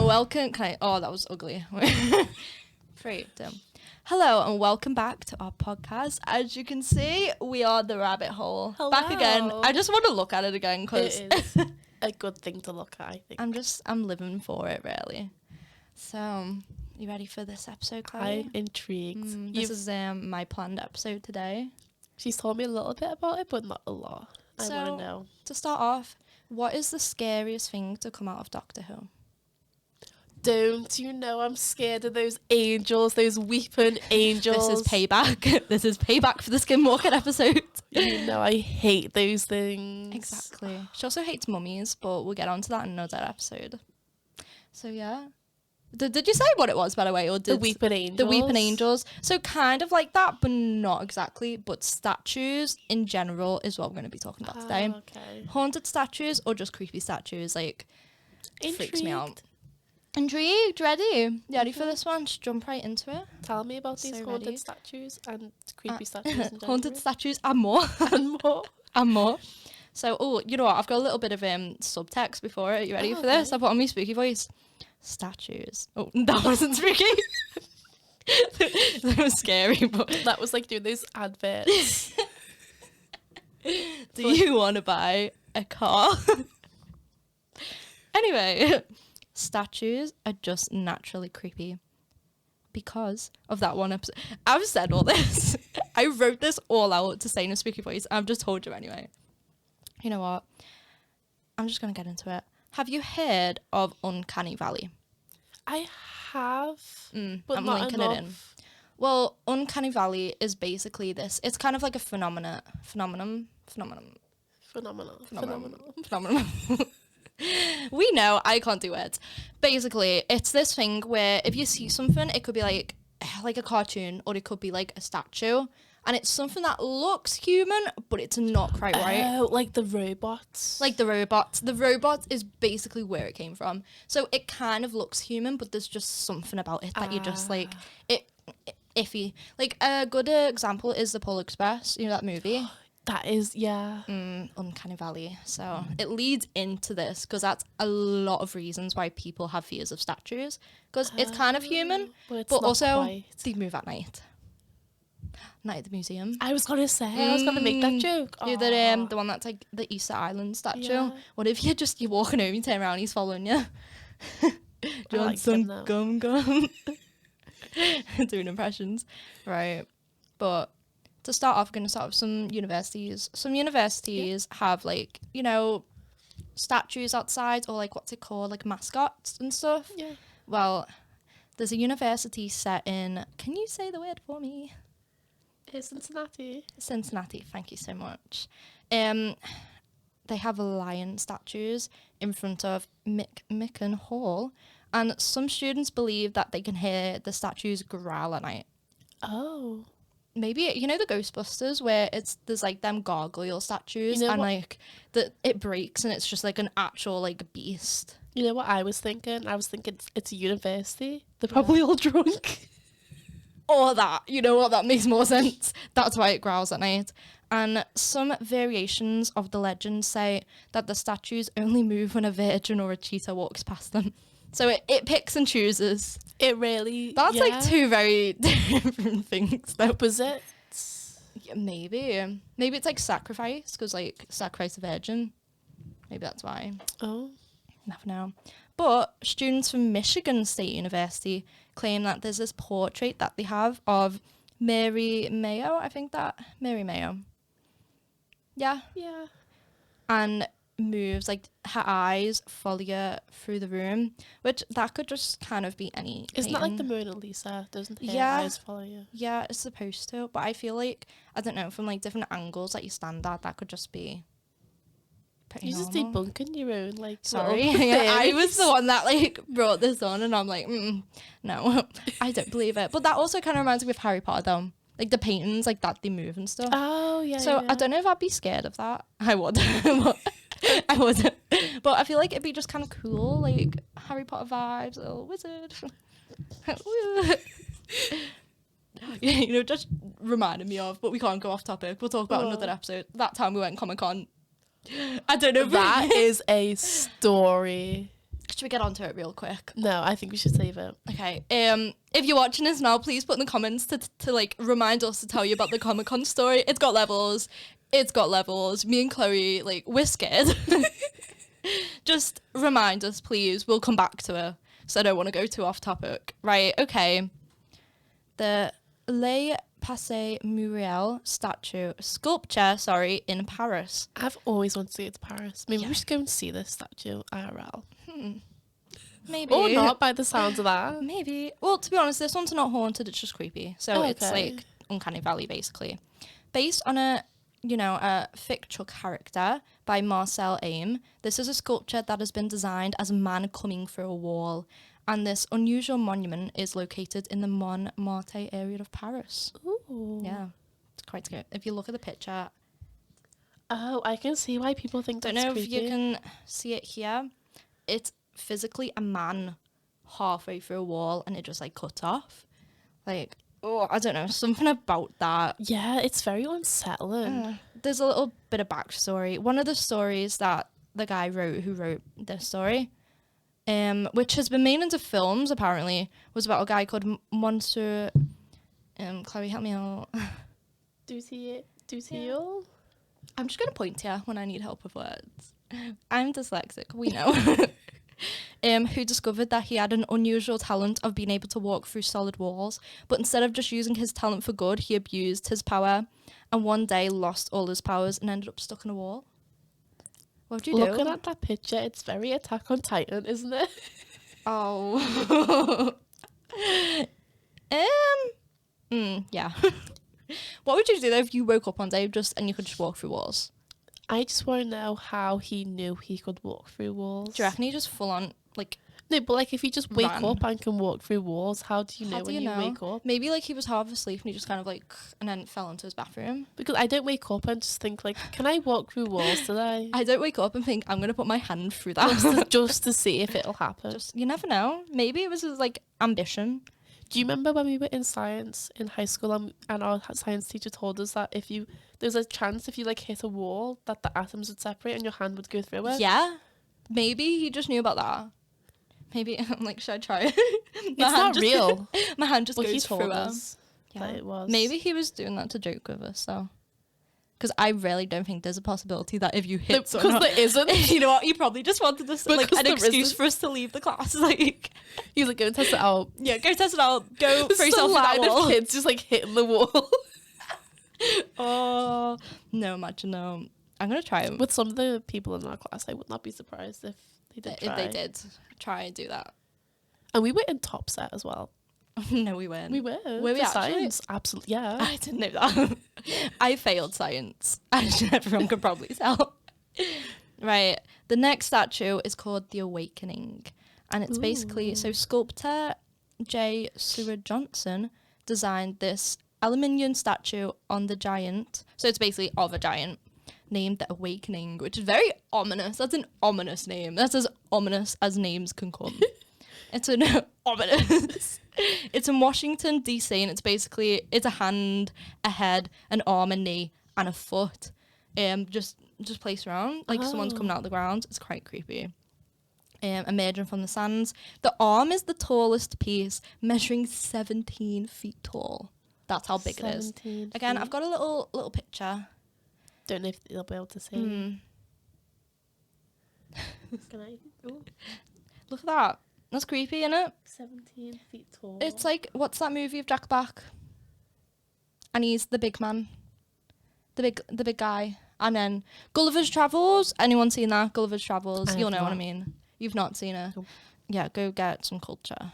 welcome. Oh, that was ugly. 3, 2. Hello and welcome back to our podcast. As you can see, we are the rabbit hole. Hello. Back again. I just want to look at it again because it is a good thing to look at, I think. I'm living for it, really. So, you ready for this episode, Chloe? I'm intrigued. This is my planned episode today. She's told me a little bit about it, but not a lot. I want to know. To start off, what is the scariest thing to come out of Doctor Who? Don't you know I'm scared of those angels, those weeping angels? This is payback. This is payback for the Skinwalker episode. You know I hate those things. Exactly. She also hates mummies, but we'll get onto that in another episode. So yeah. Did you say what it was, by the way? Or The weeping angels. The weeping angels. So kind of like that, but not exactly. But statues in general is what we're going to be talking about today. Okay. Haunted statues or just creepy statues, freaks me out. Intrigued. Intrigued, ready? You ready for this one? Just jump right into it. Tell me about these haunted ready. statues and creepy statues in general. Haunted statues and more. And more. And more. So, you know what? I've got a little bit of subtext before it. You ready for this? Okay. I put on my spooky voice. Statues. Oh, that wasn't spooky. That was scary, but... That was like doing those adverts. Do you want to buy a car? Anyway, statues are just naturally creepy because of that one episode. I've said all this. I wrote this all out to say in a spooky voice. I've just told you anyway. You know what? I'm just going to get into it. Have you heard of Uncanny Valley? I have, but I'm not linking enough. it in. Well, Uncanny Valley is basically this. It's kind of like a phenomenon. We know, I can't do it. Basically, it's this thing where if you see something, it could be like a cartoon or it could be like a statue. And it's something that looks human, but it's not quite right. Oh, like the robots. Like the robots. The robot is basically where it came from. So it kind of looks human, but there's just something about it that you just like, iffy. Like a good example is the Polar Express, you know that movie? That is, yeah. Uncanny Valley. So it leads into this because that's a lot of reasons why people have fears of statues. Because it's kind of human, but but not also quite. they move at night. Night at the museum. I was going to make that joke. You know, the one that's like the Easter Island statue. Yeah. What if you're walking home, you turn around, he's following you? Do you want like some them, gum? Doing impressions. Right. But to start off, we're going to start with some universities. Some universities have statues outside or what's it called? Like mascots and stuff. Yeah. Well, there's a university set in, can you say the word for me? Cincinnati. Cincinnati, thank you so much. They have lion statues in front of Micken Hall, and some students believe that they can hear the statues growl at night. Oh. Maybe, you know the Ghostbusters where there's them gargoyle statues it breaks and it's just an actual beast. You know what I was thinking? I was thinking it's a university. They're probably all drunk. Or that, you know what, that makes more sense. That's why it growls at night. And some variations of the legend say that the statues only move when a virgin or a cheetah walks past them. So it picks and chooses. It really... That's two very different things though. Opposites? Yeah, maybe. Maybe it's sacrifice, because sacrifice a virgin. Maybe that's why. Oh. Never know. But students from Michigan State University claim that there's this portrait that they have of Mary Mayo. Mary Mayo. Yeah. Yeah. And moves, her eyes follow you through the room, which that could just kind of be any Isn't that painting. like the Mona Lisa? Doesn't her eyes follow you? Yeah, it's supposed to. But I feel I don't know, from different angles that you stand at, that could just be pretty You're just normal. debunking your own, Sorry. little I was theories. the one that brought this on, and I'm no, I don't believe it. But that also kind of reminds me of Harry Potter though. The paintings that they move and stuff. Oh, yeah. So yeah. I don't know if I'd be scared of that. I would. I wouldn't. But I feel it'd be just kind of cool, Harry Potter vibes, little wizard. Just reminded me of, but we can't go off topic. We'll talk about another episode. That time we went Comic-Con. I don't know. That is a story. Should we get onto it real quick? No, I think we should save it. Okay. If you're watching this now, please put in the comments to like remind us to tell you about the Comic-Con story. It's got levels. It's got levels. Me and Chloe, like, we're scared. Just remind us, please. We'll come back to it. So I don't want to go too off topic. Right, okay. The Le Passé Muriel sculpture, in Paris. I've always wanted to go to Paris. Maybe Yeah. we should go and see this statue IRL. Maybe. Or not, by the sounds of that. Maybe. Well, to be honest, this one's not haunted. It's just creepy. So it's Okay. like Uncanny Valley, basically. Based on a fictional character by Marcel Aim. This is a sculpture that has been designed as a man coming through a wall. And this unusual monument is located in the Montmartre area of Paris. Ooh. Yeah. It's quite scary. If you look at the picture, Oh, I can see why people think don't that's know creepy. if you can see it here. It's physically a man halfway through a wall and it just like cuts off. Like, oh, I don't know, something about that. Yeah, it's very unsettling. There's a little bit of backstory. One of the stories that the guy who wrote this story, which has been made into films apparently, was about a guy called Monsieur. Chloe, help me out. Dutiel? I'm just gonna point here when I need help with words. I'm dyslexic, we know. Who discovered that he had an unusual talent of being able to walk through solid walls, but instead of just using his talent for good, he abused his power, and one day lost all his powers and ended up stuck in a wall. What do you do? Looking at that picture, it's very Attack on Titan, isn't it? Oh. Yeah. What would you do though if you woke up one day and you could just walk through walls? I just want to know how he knew he could walk through walls. Do you reckon he just full on like? No, but like if you just wake Ran. up and can walk through walls, how do you know How do when you you know? wake up? Maybe like he was half asleep and he just kind of like and then fell into his bathroom. Because I don't wake up and just think like, can I walk through walls today? I don't wake up and think I'm gonna put my hand through that. just to see if it'll happen. Just you never know. Maybe it was his like ambition. Do you remember when we were in science in high school and our science teacher told us that there's a chance if you like hit a wall that the atoms would separate and your hand would go through it? Yeah. Maybe he just knew about that. Maybe I'm like, should I try it? It's not real. My hand just Well, he goes told through it. us that it was. Maybe he was doing that to joke with us, though. Because I really don't think there's a possibility that if you hit Because someone, there isn't. you know what? He probably just wanted this like Because an there excuse isn't. for us to leave the class. Like, He's like, go and test it out. yeah, go test it out. Go throw There's a yourself through that line wall. of kids just like hitting the wall. Oh no, imagine no. I'm gonna try them With some of the people in our class, I would not be surprised if they did try. if they did try and do that. And we were in top set as well. No, we weren't. We were. Were we for actually? science. Absolutely, yeah. I didn't know that. I failed science, as everyone could probably tell. Right. The next statue is called The Awakening. And it's basically, so sculptor J. Seward Johnson designed this aluminium statue on the giant. So it's basically of a giant named The Awakening, which is very ominous. That's an ominous name. That's as ominous as names can come. It's an ominous. It's in Washington, D.C., and it's a hand, a head, an arm, a knee, and a foot. Just placed around like someone's coming out of the ground. It's quite creepy. Emerging from the sands. The arm is the tallest piece, measuring 17 feet tall. That's how big it is. 17 Again, feet. I've got a little picture. Don't know if they'll be able to see. Can I? Ooh. Look at that. That's creepy, isn't it? 17 feet tall. It's like, what's that movie of Jack Black? And he's the big man. The big guy. And then Gulliver's Travels. Anyone seen that? Gulliver's Travels. I You'll have know what I not. mean. You've not seen it. Nope. Yeah, go get some culture.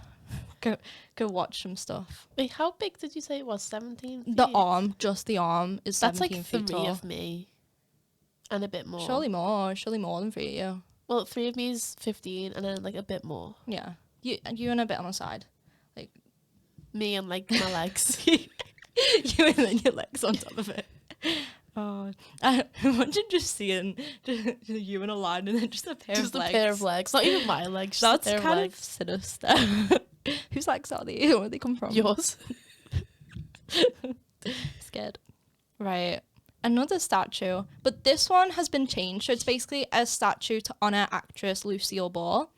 Go watch some stuff. Wait, how big did you say it was? 17 feet? The arm, just the arm, is That's 17 like feet 3 tall. of me. And a bit more. Surely more than 3 of you. Well, 3 of me is 15 and then like a bit more. Yeah. You and a bit on the side. Like Me and like my legs. you and then your legs on top of it. Oh, I imagine just seeing you in a line and then just a pair Just of a legs. pair of legs. Not even my legs. Just That's a pair kind of of legs. sinister. Whose legs are they? Where do they come from? Yours. Scared. Right. Another statue, but this one has been changed. So it's basically a statue to honour actress Lucille Ball.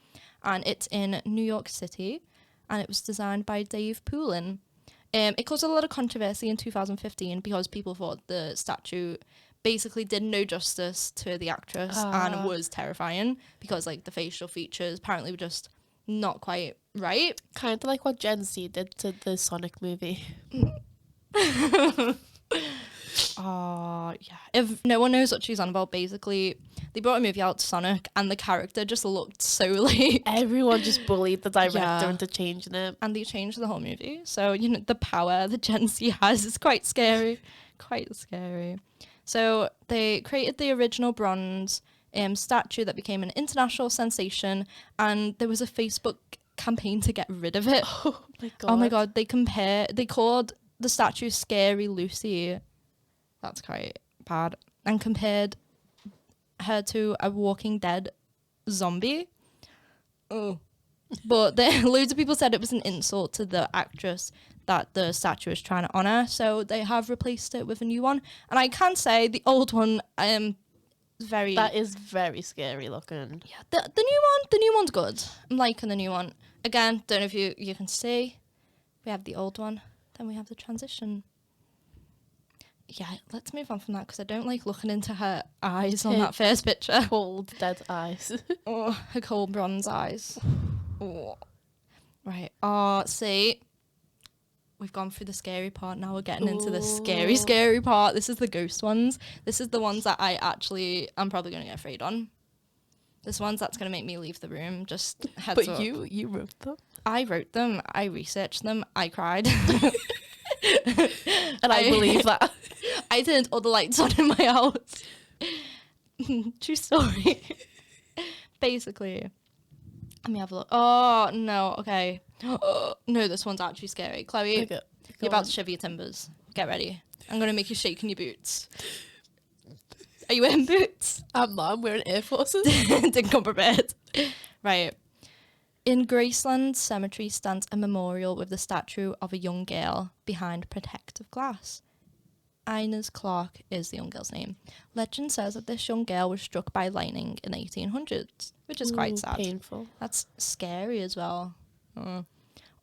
and it's in New York City, and it was designed by Dave Poulin. It caused a lot of controversy in 2015 because people thought the statue basically did no justice to the actress and was terrifying because like the facial features apparently were just not quite right. Kind of like what Gen Z did to the Sonic movie. Oh, yeah. If no one knows what she's on about, basically, they brought a movie out, Sonic, and the character just looked so like... Everyone just bullied the director Yeah. into changing it. And they changed the whole movie. So, you know, the power that Gen Z has is quite scary. Quite scary. So, they created the original bronze statue that became an international sensation, and there was a Facebook campaign to get rid of it. Oh my god. Oh my god, they called the statue Scary Lucy. That's quite bad. And compared her to a Walking Dead zombie. Oh. But loads of people said it was an insult to the actress that the statue is trying to honour, so they have replaced it with a new one. And I can say the old one very... That is very scary looking. Yeah, the new one's good. I'm liking the new one. Again, don't know if you can see. We have the old one, then we have the transition. Yeah, let's move on from that because I don't like looking into her eyes on that first picture. Cold, dead eyes. Oh, her cold bronze eyes. Oh. Right. See, we've gone through the scary part. Now we're getting into the scary part. This is the ghost ones. This is the ones that I'm probably going to get afraid on. This one's that's going to make me leave the room. Just heads up. But you wrote them? I wrote them. I researched them. I cried. And I believe that. I turned all the lights on in my house. True story. Basically. Let me have a look. Oh, no. Okay. No, this one's actually scary. Chloe, Okay, you're about to shiver your timbers. Get ready. I'm going to make you shake in your boots. Are you wearing boots? I'm not. I'm wearing Air Forces. Didn't come prepared. Right. In Graceland Cemetery stands a memorial with the statue of a young girl behind protective glass. Inez Clark is the young girl's name. Legend says that this young girl was struck by lightning in the 1800s, which is quite sad. Painful. That's scary as well.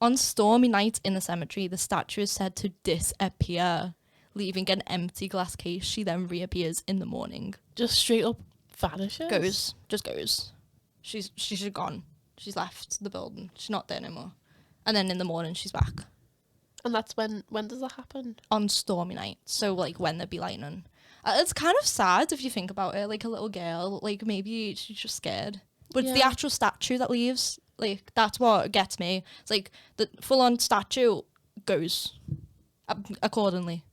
On stormy nights in the cemetery, the statue is said to disappear, leaving an empty glass case. She then reappears in the morning. Just straight up vanishes? Goes. She's just gone. She's left the building. She's not there anymore. And then in the morning, she's back. And that's when does that happen? On stormy nights. So, like, when there'd be lightning. It's kind of sad if you think about it. Like, a little girl, like, maybe she's just scared. But it's the actual statue that leaves. Like, that's what gets me. It's like, the full-on statue goes accordingly.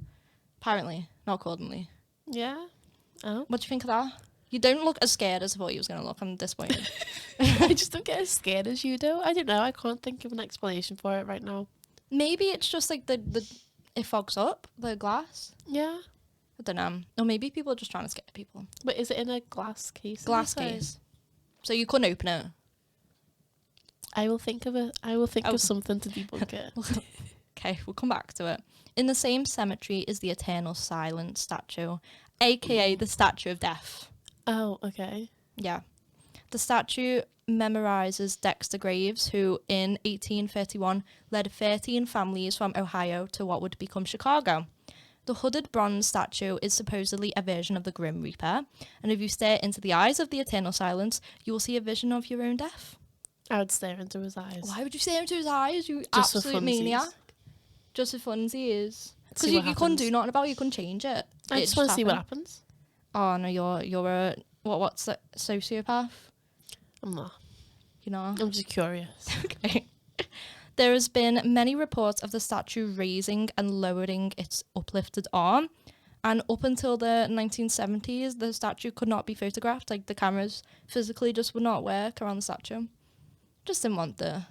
Apparently. Not accordingly. Yeah. Oh. What do you think of that? You don't look as scared as I thought you was going to look. I'm disappointed. I just don't get as scared as you do. I don't know. I can't think of an explanation for it right now. Maybe it's just like it fogs up the glass. Yeah. I don't know. Or maybe people are just trying to scare people. But is it in a glass case? Glass case. So you couldn't open it. I will think of it. I will think of something to debunk it. Okay, we'll come back to it. In the same cemetery is the Eternal Silence statue, aka the Statue of Death. Oh, okay. Yeah. The statue memorizes Dexter Graves, who in 1831 led 13 families from Ohio to what would become Chicago. The hooded bronze statue is supposedly a version of the Grim Reaper, and if you stare into the eyes of the Eternal Silence, you will see a vision of your own death. I would stare into his eyes. Why would you stare into his eyes, you Just absolute maniac? Just for funsies. Because you couldn't do nothing about it, you couldn't change it. I just want to see what happens. Oh no, you're a what's a sociopath? I'm not. You know? I'm just curious. Okay. There has been many reports of the statue raising and lowering its uplifted arm, and up until the 1970s, the statue could not be photographed. Like, the cameras physically just would not work around the statue. Just didn't want the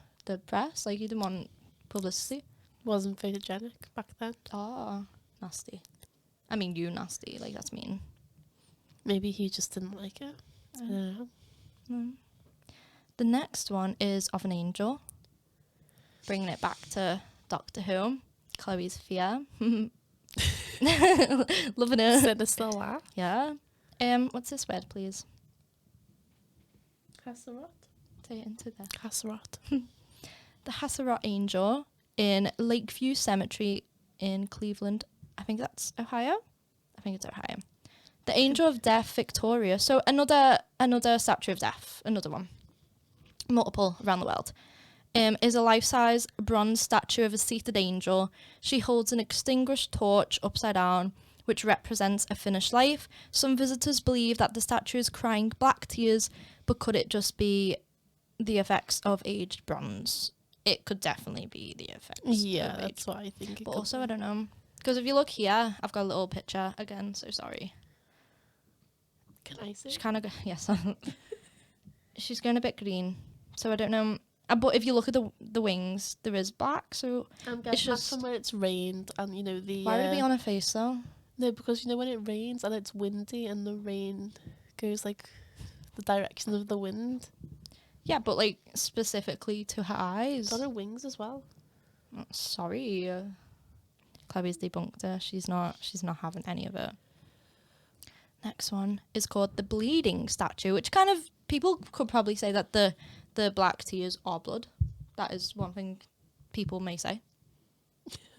press. Like, you didn't want publicity. Wasn't photogenic back then. Oh, nasty. I mean, you nasty. Like, that's mean. Maybe he just didn't like it. I don't know. Mm. The next one is of an angel. Bringing it back to Doctor Who. Chloe's fear. Loving it. Sinister laugh. Yeah. What's this word, please? Casserot. Say it into there. Hasserot. The Hasserot Angel in Lakeview Cemetery in Cleveland. I think that's Ohio. I think it's Ohio. The Angel of Death, Victoria. So another statue of death. Another one. Multiple around the world. Is a life-size bronze statue of a seated angel. She holds an extinguished torch upside down, which represents a finished life. Some visitors believe that the statue is crying black tears, but could it just be the effects of aged bronze? It could definitely be the effects. Yeah, of that's what I think. But also, I don't know. Because if you look here, I've got a little picture again, so sorry. Can I see? She kind of, yes. She's going a bit green, so I don't know. But if you look at the wings, there is black, so I'm it's guessing that's just... from when it's rained and, you know, the... Why would it be on her face, though? No, because, you know, when it rains and it's windy and the rain goes, like, the direction of the wind. Yeah, but, like, specifically to her eyes. It's on her wings as well. Oh, sorry. Chloe's debunked her. She's not having any of it. Next one is called the Bleeding Statue, which kind of... People could probably say that the black tears are blood. That is one thing people may say.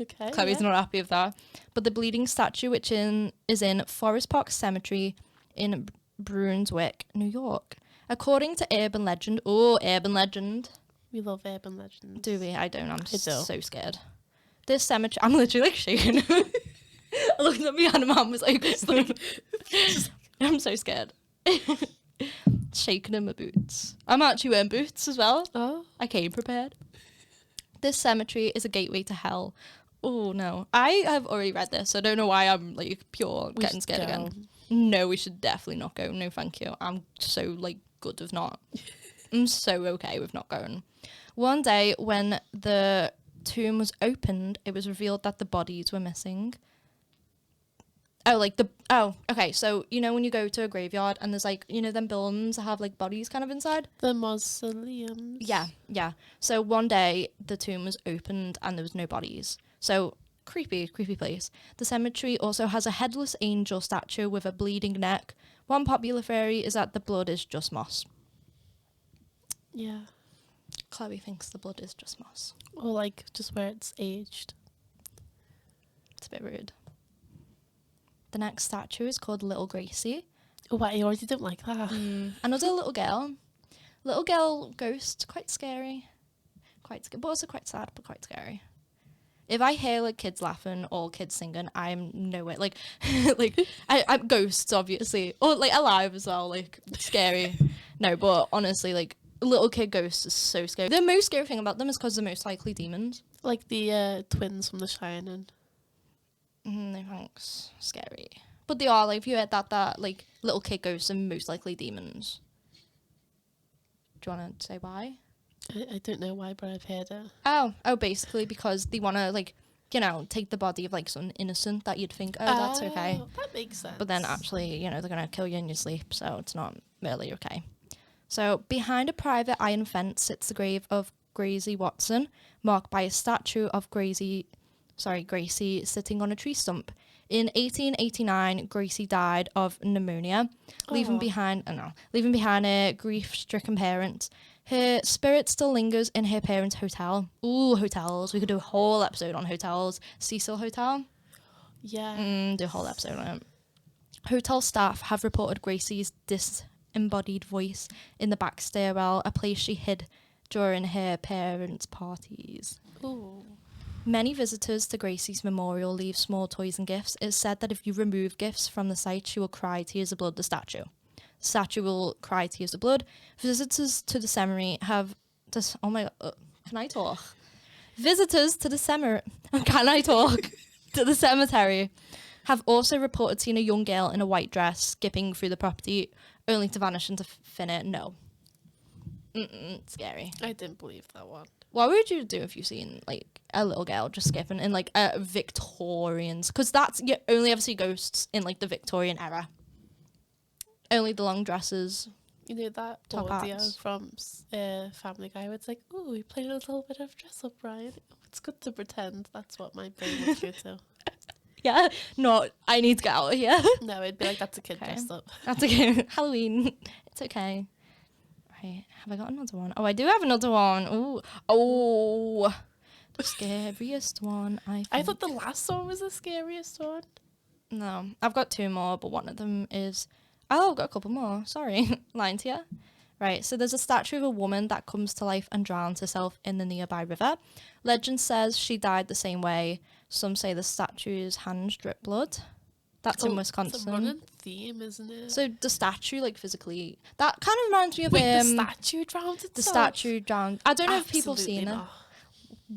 Okay. Chloe's not happy with that. But the Bleeding Statue, which is in Forest Park Cemetery in Brunswick, New York. According to urban legend, We love urban legends. do we? I don't. I'm I do. so scared. This cemetery, I'm literally like shaking. Looking at me and mum was like, I'm so scared. Shaking in my boots. I'm actually wearing boots as well. Oh. I came prepared. This cemetery is a gateway to hell. Oh no. I have already read this, so I don't know why I'm like getting scared again. No, we should definitely not go. No, thank you. I'm so like good with not. I'm so okay with not going. One day when the tomb was opened, it was revealed that the bodies were missing. Okay, so you know when you go to a graveyard and there's like, you know, them buildings that have like bodies kind of inside? The mausoleums. Yeah. So one day the tomb was opened and there was no bodies. So creepy place. The cemetery also has a headless angel statue with a bleeding neck. One popular theory is that the blood is just moss. Yeah. Chloe thinks the blood is just moss. Or like just where it's aged. It's a bit rude. The next statue is called Little Gracie. Oh, wow, you already don't like that. Another little girl. Little girl ghost, quite scary. But also quite sad, but quite scary. If I hear like kids laughing or kids singing, I'm nowhere. Like, I'm ghosts, obviously. Or like alive as well, like scary. No, but honestly, like little kid ghosts is so scary. The most scary thing about them is because they're most likely demons. Like the twins from The Shining. No thanks. Scary. But they are, like, if you heard that like little kid ghosts are most likely demons. Do you want to say why? I don't know why, but I've heard it. Oh, basically because they want to, like, you know, take the body of like someone innocent that you'd think, that's okay. That makes sense. But then actually, you know, they're going to kill you in your sleep, so it's not really okay. So behind a private iron fence sits the grave of Gracie Watson, marked by a statue of Gracie sitting on a tree stump. In 1889, Gracie died of pneumonia, leaving behind her grief-stricken parents. Her spirit still lingers in her parents' hotel. Ooh, hotels. We could do a whole episode on hotels. Cecil Hotel. Yeah. Do a whole episode on it. Hotel staff have reported Gracie's disembodied voice in the back stairwell, a place she hid during her parents' parties. Ooh. Many visitors to Gracie's memorial leave small toys and gifts. It's said that if you remove gifts from the site, she will cry tears of blood, the statue. The statue will cry tears of blood. Visitors to the cemetery have... oh my God, can I talk? Visitors to the cemetery... Can I talk? To the cemetery have also reported seeing a young girl in a white dress skipping through the property, only to vanish into thin air. No. Scary. I didn't believe that one. What would you do if you seen like a little girl just skipping in like a Victorians? Because you only ever see ghosts in like the Victorian era. Only the long dresses. You know that Top audio hats. from Family Guy where it's like, oh, we played a little bit of dress up, Brian. It's good to pretend. That's what my brain would go to. Yeah, no, I need to get out of here. No, it'd be like, that's a kid Okay. dressed up. That's okay. Halloween. It's okay. Right, have I got another one? Oh, I do have another one. Oh, the scariest one, I think. I thought the last one was the scariest one. No, I've got two more, but one of them is... Oh, I've got a couple more. Sorry. Lying to you. Right, so there's a statue of a woman that comes to life and drowns herself in the nearby river. Legend says she died the same way. Some say the statue's hands drip blood. That's in Wisconsin. It's a running theme, isn't it? So the statue, like, physically... That kind of reminds me of... Wait, the statue drowned itself? The statue drowned... I don't know if people have Absolutely seen it. not.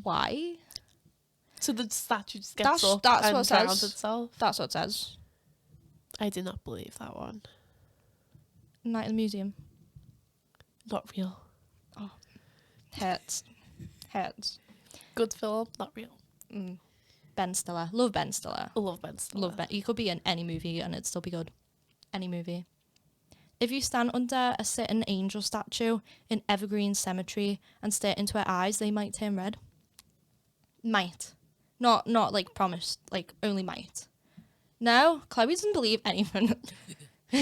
Why? So the statue just gets That's up what and it drowns says. itself? That's what it says. I do not believe that one. Night in the museum. Not real. Hurts. Hurts. Good film, not real. Ben Stiller. Love Ben Stiller. I love Ben Stiller. Love Ben. You could be in any movie and it'd still be good. Any movie. If you stand under a certain angel statue in Evergreen Cemetery and stare into her eyes, they might turn red. Might. Not like promised. Like only might. No, Chloe doesn't believe anything.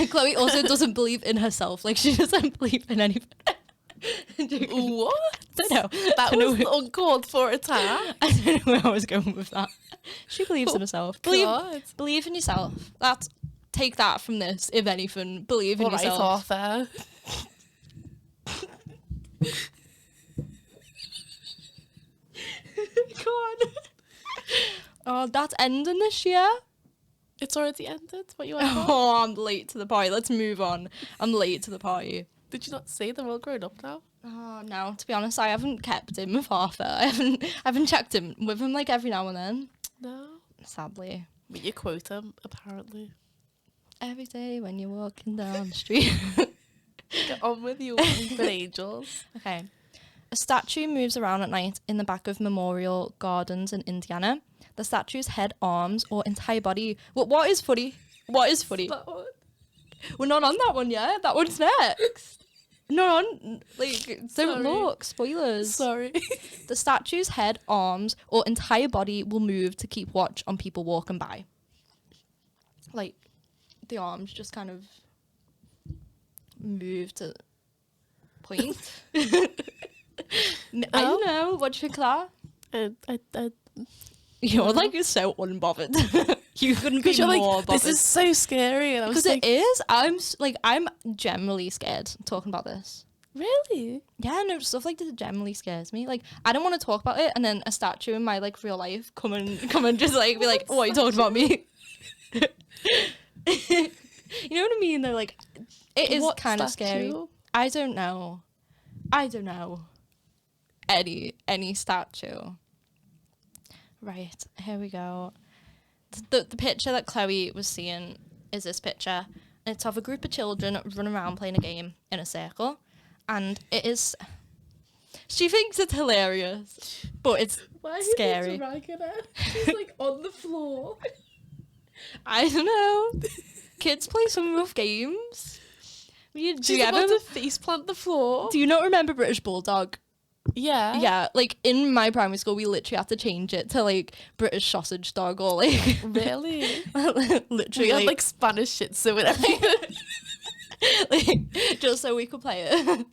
Chloe also doesn't believe in herself. Like she doesn't believe in anything. What? I don't know. That was an uncalled for attack. I don't know where I was going with that. She believes in herself. God. Believe in yourself. Take that from this, if anything. Believe in All right, yourself. Arthur. Go on. Oh, that's ending this year. It's already ended. What you want? Oh, I'm late to the party. Let's move on. I'm late to the party. Did you not say they're all grown up now? Oh no, to be honest, I haven't kept him with Arthur. I haven't checked him with him like every now and then. No. Sadly. But you quote him, apparently. Every day when you're walking down the street. Get on with you, weeping angels. Okay. A statue moves around at night in the back of Memorial Gardens in Indiana. The statue's head, arms, or entire body. What is funny? What is funny? That one. We're not on that one yet. That one's next. Not on. Like, don't Sorry. look. Spoilers. Sorry. The statue's head, arms, or entire body will move to keep watch on people walking by. Like, the arms just kind of move to point. I don't know. What do you think of that? You're like so unbothered. You couldn't be Because you're more like, bothered. this is so scary. And I was Because like, it is. I'm generally scared talking about this. really? Yeah, no, stuff like this generally scares me. Like, I don't want to talk about it, and then a statue in my like real life come and just like be like, "Oh, what are you talking about me?" You know what I mean? They're like, it is What kind of scary. statue? I don't know. Any statue. Right, here we go. The picture that Chloe was seeing is this picture. And it's of a group of children running around playing a game in a circle. And it is... She thinks it's hilarious, but it's scary. She's like on the floor. I don't know. Kids play some rough games. She's about to face plant the floor. Do you not remember British Bulldog? Yeah. Yeah, like in my primary school, we literally had to change it to like British Sausage Dog or like Really? literally We had like Spanish Shih Tzu and everything. like, just so we could play it.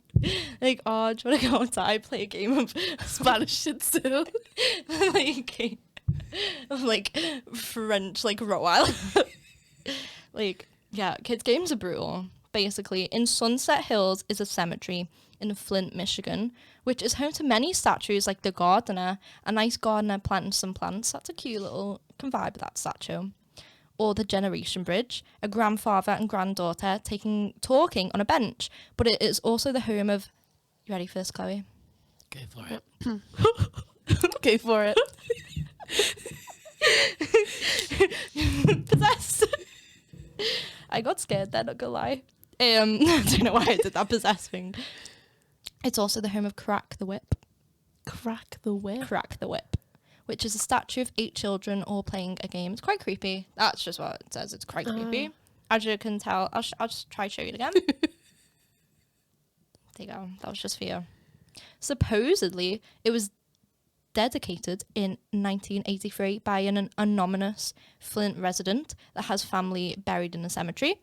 Like, oh, do you want to go outside play a game of Spanish Shih Tzu. like French like Rottweiler. Like, yeah, kids' games are brutal. Basically, in Sunset Hills is a cemetery in Flint, Michigan, which is home to many statues like the gardener, a nice gardener planting some plants. That's a cute little, can vibe with that statue. Or the Generation Bridge, a grandfather and granddaughter talking on a bench. But it is also the home of, you ready for this, Chloe? Go for it. Go for it. Possessed. I got scared then, not gonna lie. I don't know why I did that possessed thing. It's also the home of Crack the Whip. Crack the whip. Crack the Whip, which is a statue of 8 children all playing a game. It's quite creepy. That's just what it says. It's quite creepy. As you can tell, I'll just try to show you it again. There you go. That was just for you. Supposedly, it was dedicated in 1983 by an anonymous Flint resident that has family buried in the cemetery.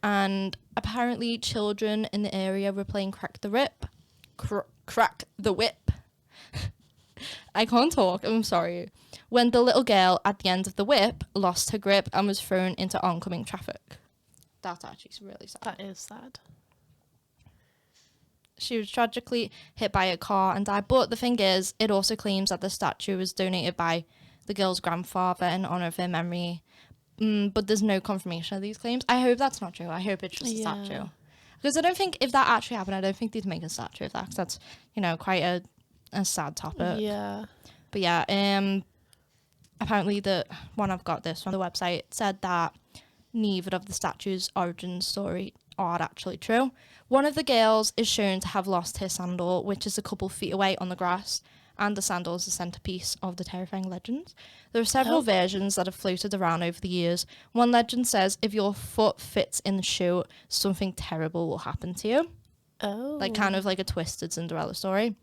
And apparently children in the area were playing crack the whip. I can't talk, I'm sorry. When the little girl at the end of the whip lost her grip and was thrown into oncoming traffic. That's actually really sad. That is sad. She was tragically hit by a car and died. But the thing is, it also claims that the statue was donated by the girl's grandfather in honour of her memory. But there's no confirmation of these claims. I hope that's not true. I hope it's just a statue. Because I don't think if that actually happened, I don't think they'd make a statue of that. 'Cause that's, quite a sad topic. Yeah. But yeah, apparently the one I've got this from the website said that neither of the statue's origin story are actually true. One of the girls is shown to have lost her sandal, which is a couple feet away on the grass, and the sandal is the centerpiece of the terrifying legends. There are several versions that have floated around over the years. One legend says if your foot fits in the shoe, something terrible will happen to you. Oh. Like kind of like a twisted Cinderella story.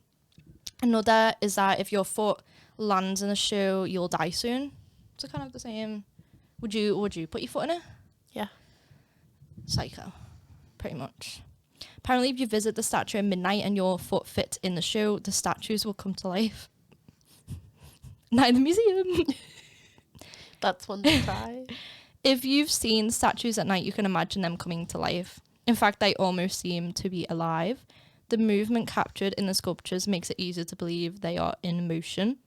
Another is that if your foot lands in a shoe, you'll die soon. So kind of the same. Would you put your foot in it? Yeah. Psycho, pretty much. Apparently, if you visit the statue at midnight and your foot fits in the shoe, the statues will come to life. Night in the museum. That's one to try. If you've seen statues at night, you can imagine them coming to life. In fact, they almost seem to be alive. The movement captured in the sculptures makes it easier to believe they are in motion.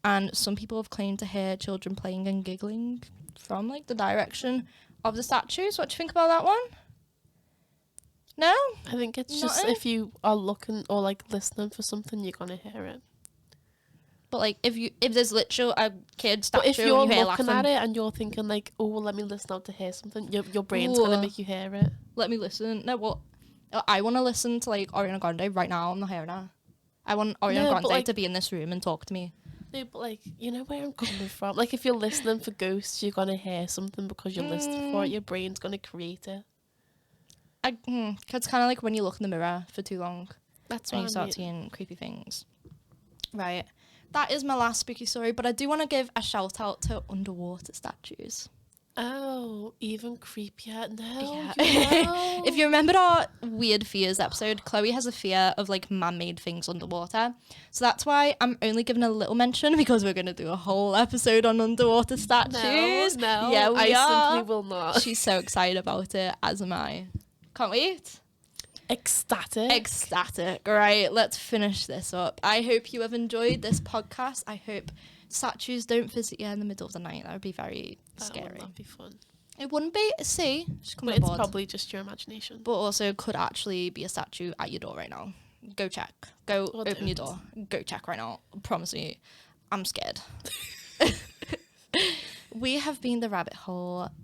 And some people have claimed to hear children playing and giggling from like the direction of the statues. What do you think about that one? No? I think it's Not just it? if you are looking or like listening for something, you're gonna hear it. But like if there's literally a kid statue But if you're and you hear looking laughing, at it and you're thinking like, oh, well, let me listen out to hear something, your brain's Ooh. gonna make you hear it. let me listen. No, what? I want to listen to like Ariana Grande right now. I'm not hearing her. I want Ariana No, but, Grande like- to be in this room and talk to me. No, but like, you know where I'm coming from. Like, if you're listening for ghosts, you're gonna hear something because you're listening for it. Your brain's gonna create it. It's kind of like when you look in the mirror for too long That's and what you I start mean. seeing creepy things. Right. That is my last spooky story, but I do want to give a shout out to underwater statues. Oh, even creepier. No, Yeah. no. If you remembered our weird fears episode, Chloe has a fear of like man-made things underwater. So that's why I'm only giving a little mention because we're going to do a whole episode on underwater statues. No, Yeah, we I are. simply will not. She's so excited about it, as am I. Can't wait. Ecstatic. Ecstatic. Right, let's finish this up. I hope you have enjoyed this podcast. I hope statues don't visit you in the middle of the night. That would be very scary. That'd be fun. It wouldn't be. See, just come But it's aboard. probably just your imagination. But also could actually be a statue at your door right now. Go check. Go Or open your don't. door. Go check right now. I promise you, I'm scared. We have been The Rabbit Hole.